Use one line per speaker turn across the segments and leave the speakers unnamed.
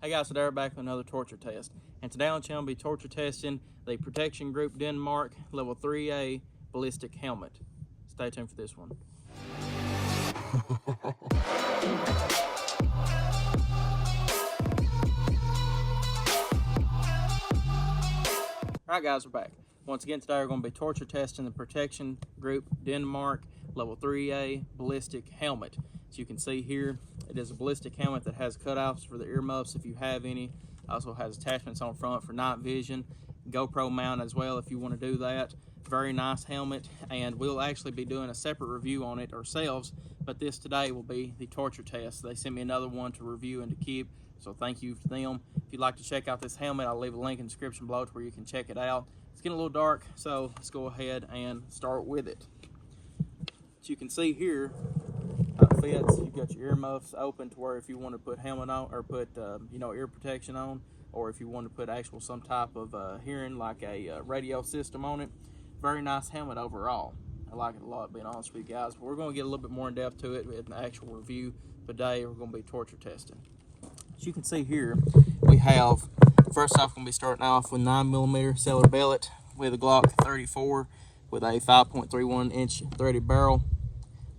Hey guys, today we're back with another torture test. And today on the channel we'll be torture testing the Protection Group Denmark Level 3A Ballistic Helmet. Stay tuned for this one. Alright guys, we're back. Once again today we're going to be torture testing the Protection Group Denmark Level 3A Ballistic Helmet. As you can see here, it is a ballistic helmet that has cutoffs for the earmuffs if you have any. Also has attachments on front for night vision, GoPro mount as well if you want to do that. Very nice helmet, and we'll actually be doing a separate review on it ourselves, but this today will be the torture test. They sent me another one to review and to keep, so thank you to them. If you'd like to check out this helmet, I'll leave a link in the description below to where you can check it out. It's getting a little dark, so let's go ahead and start with it. As you can see here, it fits. You've got your earmuffs open to where if you want to put helmet on or put ear protection on, or if you want to put actual some type of hearing like a radio system on it. Very nice helmet overall. I like it a lot, being honest with you guys. But we're going to get a little bit more in depth to it in the actual review. Today we're going to be torture testing. As you can see here, we have, first off, going to be starting off with 9mm cellular billet with a Glock 34 with a 5.31 inch threaded barrel.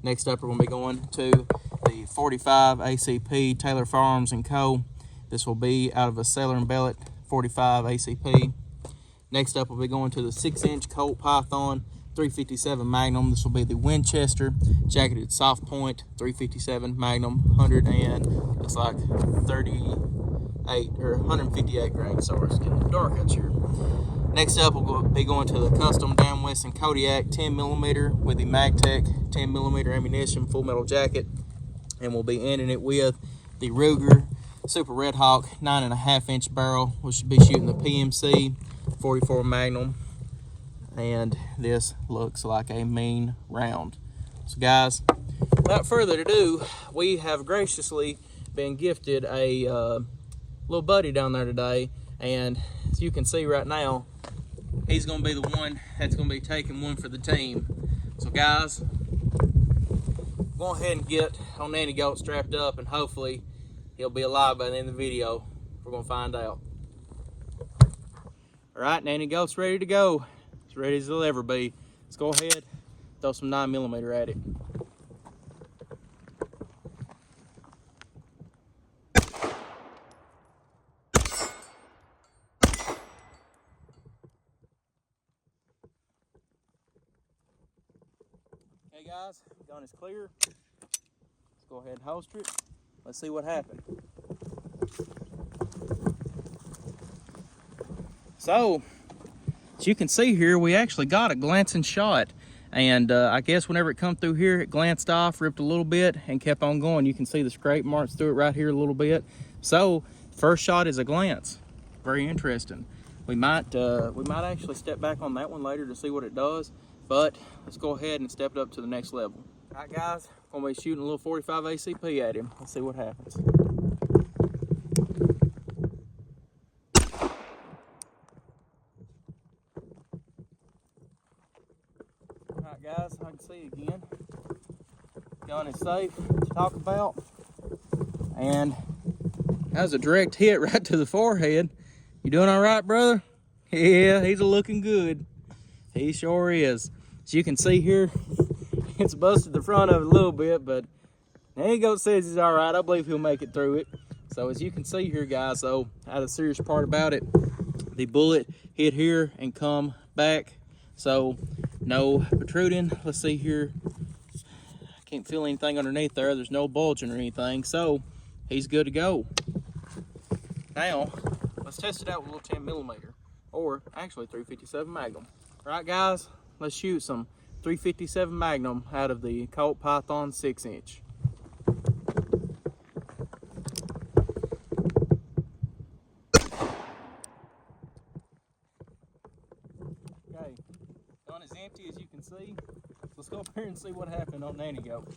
Next up, we're going to be going to the 45 ACP Taylor Firearms & Co. This will be out of a cellular and billet 45 ACP. Next up, we'll be going to the 6-inch Colt Python 357 Magnum. This will be the Winchester jacketed soft point 357 Magnum 100 and looks like 38 or 158 grains. Sorry, it's getting dark out here. Next up, we'll be going to the custom Dan Wesson Kodiak 10mm with the MagTech 10mm ammunition, full metal jacket, and we'll be ending it with the Ruger Super Red Hawk 9.5-inch barrel. We should be shooting the PMC 44 Magnum, and this looks like a mean round. So guys, without further ado, we have graciously been gifted a little buddy down there today, and as you can see right now, he's going to be the one that's going to be taking one for the team. So guys, go ahead and get on Nanny Goat strapped up, and hopefully he'll be alive by the end of the video. We're going to find out. Alright, Nanny Goat's ready to go. As ready as he'll ever be. Let's go ahead, throw some 9mm at it. Okay guys, gun is clear. Let's go ahead and holster it. Let's see what happened. So, as you can see here, we actually got a glancing shot. And I guess whenever it come through here, it glanced off, ripped a little bit, and kept on going. You can see the scrape marks through it right here a little bit. So, first shot is a glance. Very interesting. We might actually step back on that one later to see what it does. But let's go ahead and step it up to the next level. All right, guys, I'm gonna be shooting a little 45 ACP at him. Let's see what happens. All right, guys, I can see again. Gun is safe to talk about, and that was a direct hit right to the forehead. You doing all right, brother? Yeah, he's looking good. He sure is. As you can see here, it's busted the front of it a little bit, but Nanny Goat says he's all right. I believe he'll make it through it. So as you can see here, guys, so the serious part about it, the bullet hit here and come back. So no protruding. Let's see here. I can't feel anything underneath there. There's no bulging or anything. So he's good to go. Now, let's test it out with a little 10mm, or actually 357 Magnum. Right, guys, let's shoot some 357 Magnum out of the Colt Python 6-inch. Okay, gun is empty as you can see. Let's go up here and see what happened on Nanny Goat.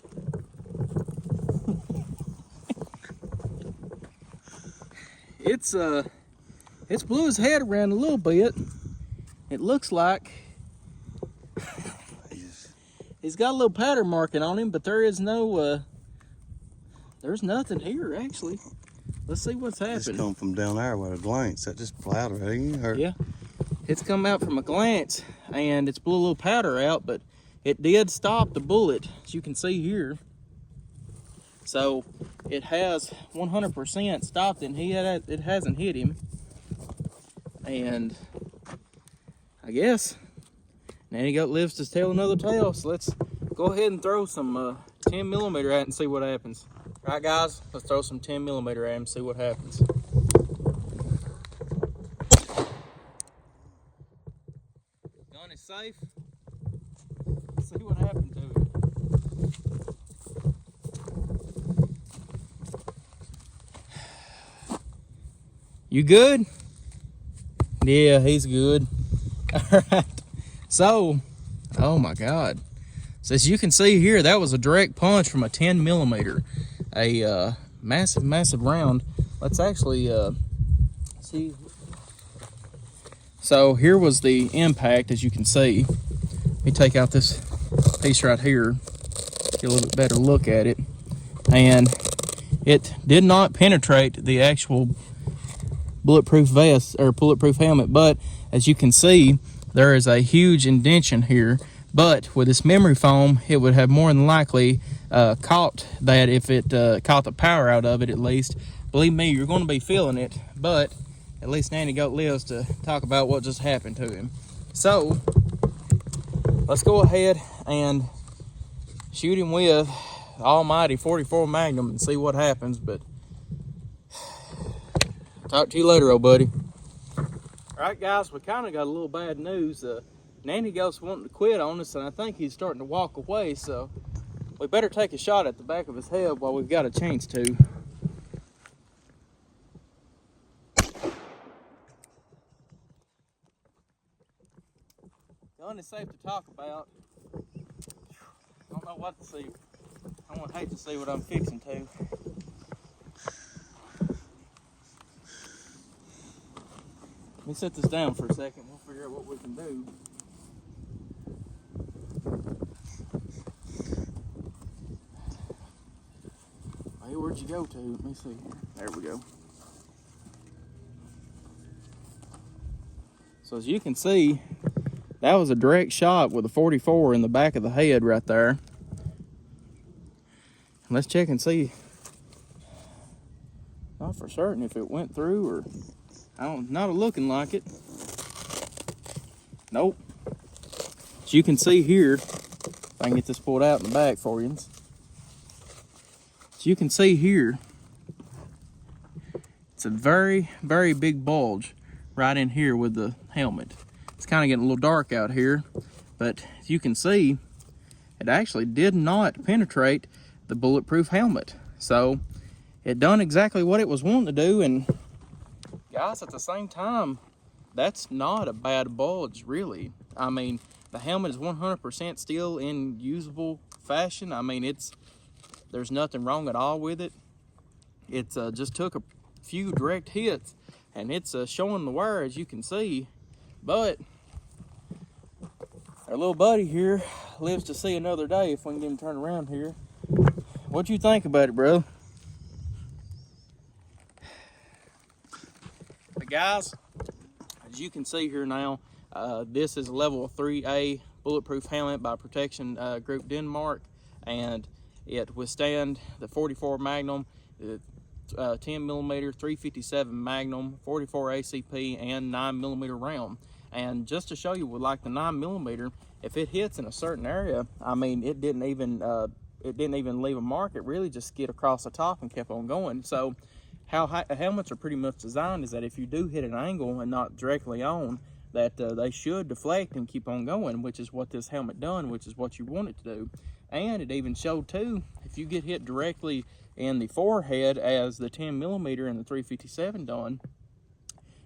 It's blew his head around a little bit. It looks like he's got a little pattern marking on him, but there is no, there's nothing here actually. let's see what's happened.
This come from down there with a glance. That just powder, ain't it?
Yeah, it's come out from a glance, and it's blew a little powder out, but it did stop the bullet, as you can see here. So it has 100% stopped, and it hasn't hit him. And I guess Nanny Goat lives to tell another tale. So let's go ahead and throw some 10 millimeter at it and see what happens. All right, guys, let's throw some 10 millimeter at him and see what happens. Gun is safe. Let's see what happened to it. You good? Yeah, he's good. All right. So, oh my God. So as you can see here, that was a direct punch from a 10 millimeter. A massive, massive round. Let's actually see. So here was the impact, as you can see. Let me take out this piece right here, get a little bit better look at it. And it did not penetrate the actual bulletproof vest or bulletproof helmet, but as you can see, there is a huge indentation here. But with this memory foam, it would have more than likely caught that if it caught the power out of it, at least. Believe me, you're going to be feeling it, but at least Nanny Goat lives to talk about what just happened to him. So let's go ahead and shoot him with almighty 44 Magnum and see what happens. But talk to you later, old buddy. All right, guys, we kind of got a little bad news. Nanny Goat's wanting to quit on us, and I think he's starting to walk away, so we better take a shot at the back of his head while we've got a chance to. Gun is safe to talk about. I don't know what to see. I would hate to see what I'm fixing to. Let me set this down for a second. We'll figure out what we can do. Hey, where'd you go to? Let me see. There we go. So as you can see, that was a direct shot with a 44 in the back of the head right there. Let's check and see. Not for certain if it went through or not looking like it. Nope. As you can see here, if I can get this pulled out in the back for you. As you can see here, it's a very, very big bulge right in here with the helmet. It's kind of getting a little dark out here, but as you can see, it actually did not penetrate the bulletproof helmet. So it done exactly what it was wanting to do. And guys, at the same time, that's not a bad bulge, really. I mean, the helmet is 100% still in usable fashion. I mean, there's nothing wrong at all with it. It just took a few direct hits, and it's showing the wear, as you can see. But our little buddy here lives to see another day if we can get him turned around here. What you think about it, bro? But guys, as you can see here now, this is a level 3A bulletproof helmet by Protection Group Denmark, and it withstand the 44 Magnum, the 10 millimeter, 357 Magnum, 44 ACP, and 9 millimeter round. And just to show you, with like the 9 millimeter, if it hits in a certain area, I mean, it didn't even leave a mark. It really just skid across the top and kept on going. So how helmets are pretty much designed is that if you do hit an angle and not directly on, that they should deflect and keep on going, which is what this helmet done, which is what you want it to do. And it even showed too, if you get hit directly in the forehead as the 10 millimeter and the 357 done,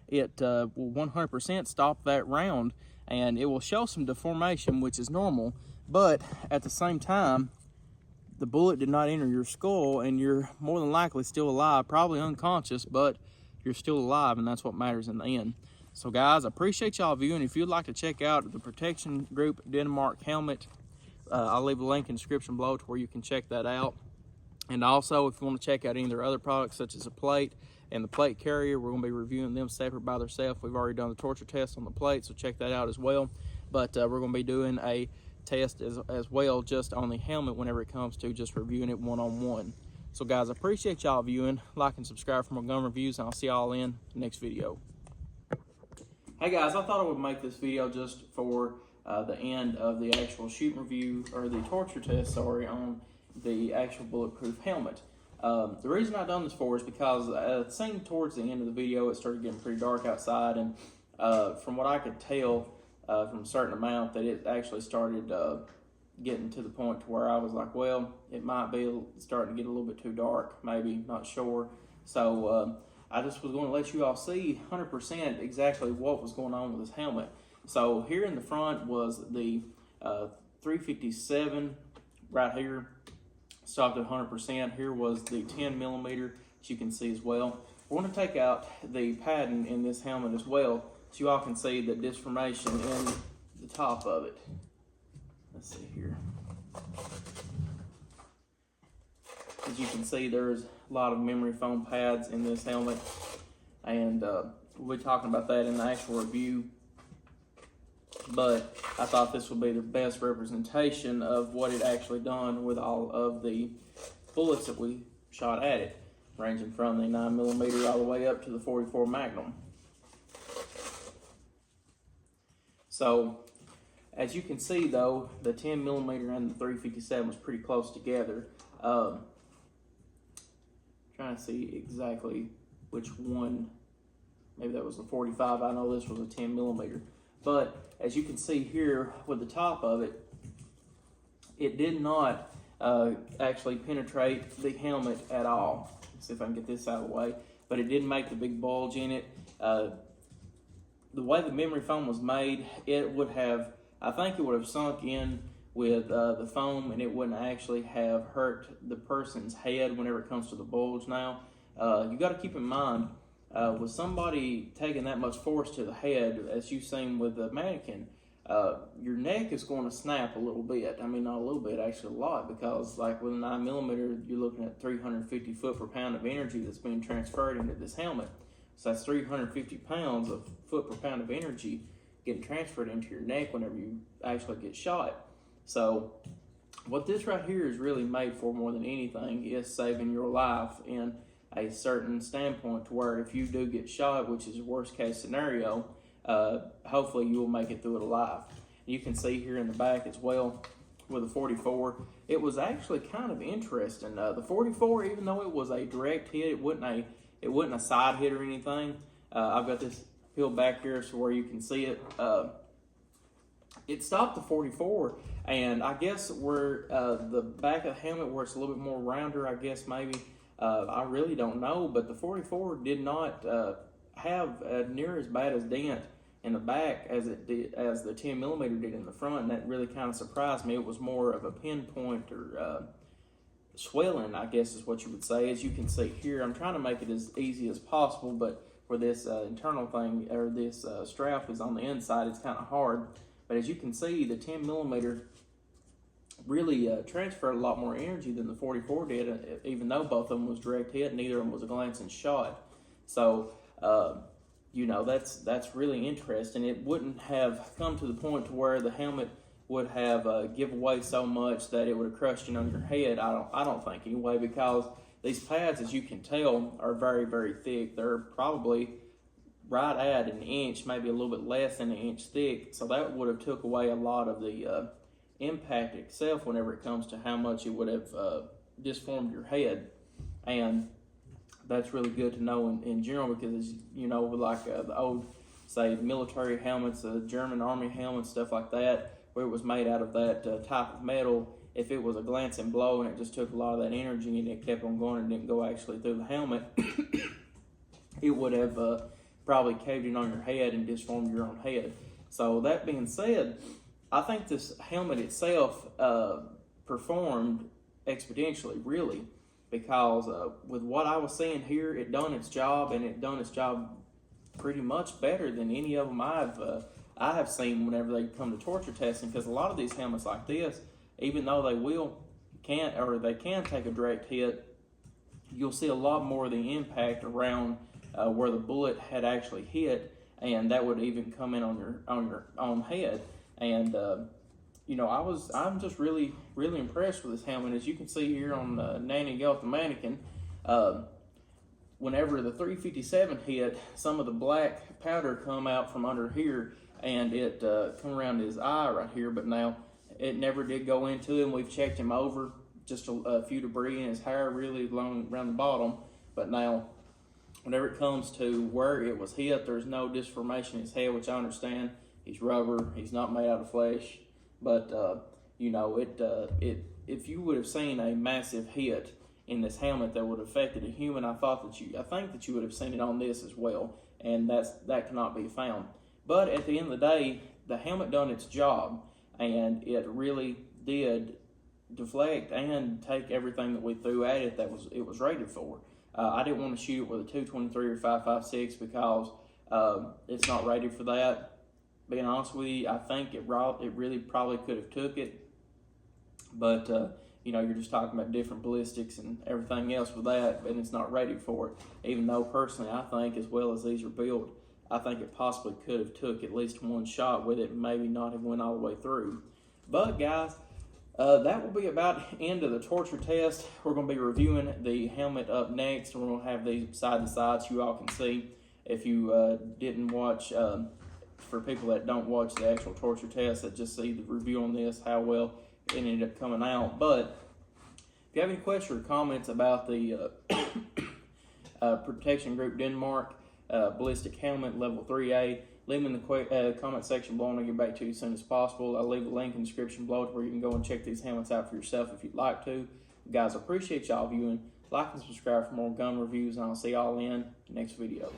it will 100% stop that round, and it will show some deformation, which is normal, but at the same time, the bullet did not enter your skull, and you're more than likely still alive, probably unconscious, but you're still alive, and that's what matters in the end. So guys, I appreciate y'all viewing. If you'd like to check out the Protection Group Denmark helmet, I'll leave a link in the description below to where you can check that out. And also, if you want to check out any of their other products, such as a plate and the plate carrier, we're going to be reviewing them separate by themselves. We've already done the torture test on the plate, so check that out as well. But we're going to be doing a test as well just on the helmet whenever it comes to just reviewing it one-on-one. So guys, I appreciate y'all viewing. Like and subscribe for more gun reviews, and I'll see y'all in the next video. Hey guys, I thought I would make this video just for the end of the actual shoot review, or the torture test, sorry, on the actual bulletproof helmet. The reason I done this for is because it seemed towards the end of the video it started getting pretty dark outside, and from what I could tell from a certain amount, that it actually started getting to the point to where I was like, well, it might be starting to get a little bit too dark, maybe, not sure. So I just was going to let you all see 100% exactly what was going on with this helmet. So here in the front was the 357 right here, stopped at 100%. Here was the 10 millimeter, as you can see as well. We're going to take out the padding in this helmet as well, so you all can see the disformation in the top of it. Let's see here. As you can see, there's a lot of memory foam pads in this helmet, and we'll be talking about that in the actual review. But I thought this would be the best representation of what it actually done with all of the bullets that we shot at it, ranging from the 9 millimeter all the way up to the 44 Magnum. So as you can see though, the 10 millimeter and the 357 was pretty close together. Trying to see exactly which one. Maybe that was the 45. I know this was a 10 millimeter. But as you can see here with the top of it, it did not actually penetrate the helmet at all. Let's see if I can get this out of the way. But it didn't make the big bulge in it. The way the memory foam was made, it would have, I think it would have sunk in with the foam, and it wouldn't actually have hurt the person's head whenever it comes to the bulge. Now, you got to keep in mind, with somebody taking that much force to the head, as you've seen with the mannequin, your neck is going to snap a little bit. I mean, not a little bit, actually a lot, because like with a 9 millimeter, you're looking at 350 foot per pound of energy that's being transferred into this helmet. So that's 350 pounds of foot per pound of energy getting transferred into your neck whenever you actually get shot. So what this right here is really made for more than anything is saving your life in a certain standpoint, to where if you do get shot, which is a worst case scenario, hopefully you will make it through it alive. You can see here in the back as well with the 44, it was actually kind of interesting. The 44, even though it was a direct hit, it wasn't a side hit or anything. I've got this peeled back here so where you can see it. It stopped the 44, and I guess where the back of the helmet, where it's a little bit more rounder, I guess maybe, I really don't know, but the 44 did not have near as bad as dent in the back as it did, as the 10 millimeter did in the front, and that really kind of surprised me. It was more of a pinpoint or swelling, I guess is what you would say. As you can see here, I'm trying to make it as easy as possible, but where this internal thing, or this strap is on the inside, it's kind of hard. But as you can see, the 10 millimeter really transferred a lot more energy than the 44 did, even though both of them was direct hit, neither of them was a glancing shot. So, you know, that's really interesting. It wouldn't have come to the point to where the helmet would have give away so much that it would have crushed you on your head. I don't think anyway, because these pads, as you can tell, are very, very thick. They're probably right at an inch, maybe a little bit less than an inch thick. So that would have took away a lot of the impact itself whenever it comes to how much it would have disformed your head. And that's really good to know in general, because, you know, like the old, say, military helmets, German army helmets, stuff like that, where it was made out of that type of metal, if it was a glancing blow and it just took a lot of that energy and it kept on going and didn't go actually through the helmet, it would have probably caved in on your head and disformed your own head. So that being said, I think this helmet itself performed exponentially, really, because with what I was seeing here, it done its job, and it done its job pretty much better than any of them I have seen whenever they come to torture testing. Because a lot of these helmets like this, even though they will they can take a direct hit, you'll see a lot more of the impact around where the bullet had actually hit, and that would even come in on your own head. And you know, I'm just really impressed with this helmet. As you can see here on Nanny Galt the mannequin, whenever the 357 hit, some of the black powder come out from under here, and it come around his eye right here. But now it never did go into him. We've checked him over, just a few debris in his hair, really long around the bottom. But now, whenever it comes to where it was hit, there's no disformation in his head, which I understand. He's rubber. He's not made out of flesh. But you know, if you would have seen a massive hit in this helmet that would have affected a human, I think that you would have seen it on this as well, and that cannot be found. But at the end of the day, the helmet done its job, and it really did deflect and take everything that we threw at it it was rated for. I didn't want to shoot it with a 223 or 5.56 because it's not rated for that. Being honest with you, I think it really probably could have took it, but you know, you're just talking about different ballistics and everything else with that, and it's not rated for it. Even though personally, I think as well as these are built, I think it possibly could have took at least one shot with it, and maybe not have went all the way through. But guys, that will be about end of the torture test. We're going to be reviewing the helmet up next, and we're going to have these side to side so you all can see. If you didn't watch, for people that don't watch the actual torture test, that just see the review on this, how well it ended up coming out. But if you have any questions or comments about the Protection Group Denmark ballistic helmet level 3A, leave them in the comment section below, and I'll get back to you as soon as possible. I'll leave a link in the description below to where you can go and check these helmets out for yourself if you'd like to. Guys, I appreciate y'all viewing. Like and subscribe for more gun reviews, and I'll see y'all in the next video.